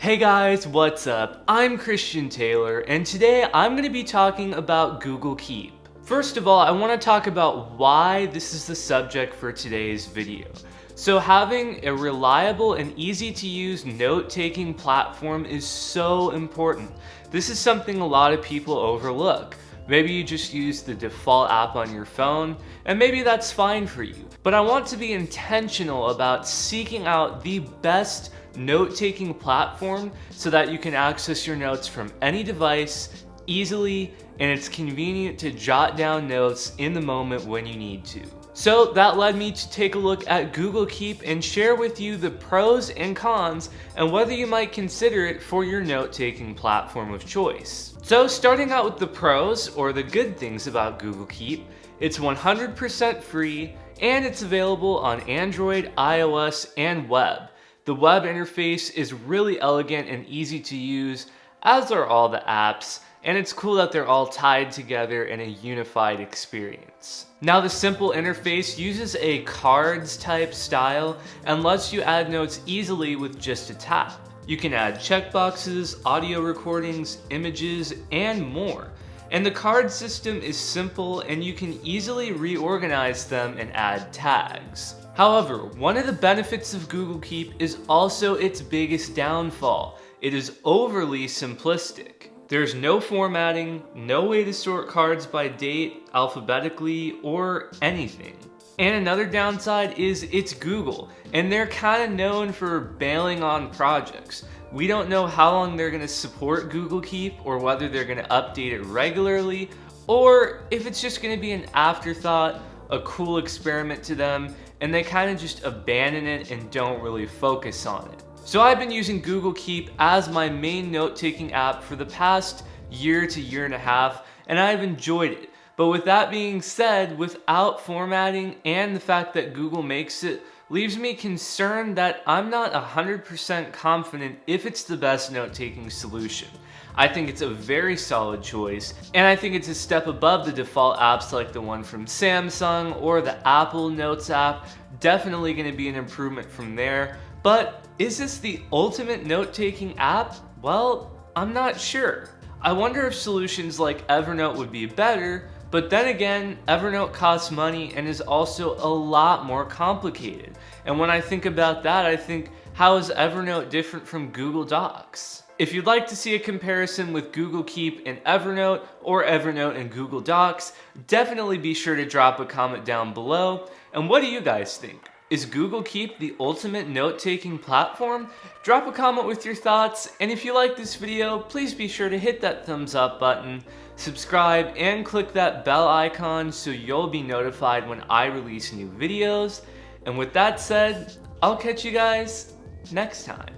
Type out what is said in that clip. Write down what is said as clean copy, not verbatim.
Hey guys, what's up? I'm Christian Taylor, and today I'm going to be talking about Google Keep. First of all, I want to talk about why this is the subject for today's video. So having a reliable and easy to use note-taking platform is so important. This is something a lot of people overlook. Maybe you just use the default app on your phone, and maybe that's fine for you. But I want to be intentional about seeking out the best note-taking platform so that you can access your notes from any device easily, and it's convenient to jot down notes in the moment when you need to. So that led me to take a look at Google Keep and share with you the pros and cons and whether you might consider it for your note-taking platform of choice. So starting out with the pros, or the good things about Google Keep, it's 100% free and it's available on Android, iOS, and web. The web interface is really elegant and easy to use, as are all the apps, and it's cool that they're all tied together in a unified experience. Now, the simple interface uses a cards type style and lets you add notes easily with just a tap. You can add checkboxes, audio recordings, images, and more. And the card system is simple and you can easily reorganize them and add tags. However, one of the benefits of Google Keep is also its biggest downfall. It is overly simplistic. There's no formatting, no way to sort cards by date, alphabetically, or anything. And another downside is it's Google, and they're kind of known for bailing on projects. We don't know how long they're going to support Google Keep, or whether they're going to update it regularly, or if it's just going to be an afterthought, a cool experiment to them, and they kind of just abandon it and don't really focus on it. So I've been using Google Keep as my main note-taking app for the past year to year and a half, and I've enjoyed it. But with that being said, without formatting and the fact that Google makes it, leaves me concerned that I'm not 100% confident if it's the best note-taking solution. I think it's a very solid choice, and I think it's a step above the default apps like the one from Samsung or the Apple Notes app. Definitely going to be an improvement from there. But is this the ultimate note-taking app? Well, I'm not sure. I wonder if solutions like Evernote would be better, but then again, Evernote costs money and is also a lot more complicated. And when I think about that, I think, how is Evernote different from Google Docs? If you'd like to see a comparison with Google Keep and Evernote, or Evernote and Google Docs, definitely be sure to drop a comment down below. And what do you guys think? Is Google Keep the ultimate note-taking platform? Drop a comment with your thoughts, and if you like this video, please be sure to hit that thumbs up button, subscribe, and click that bell icon so you'll be notified when I release new videos. And with that said, I'll catch you guys next time.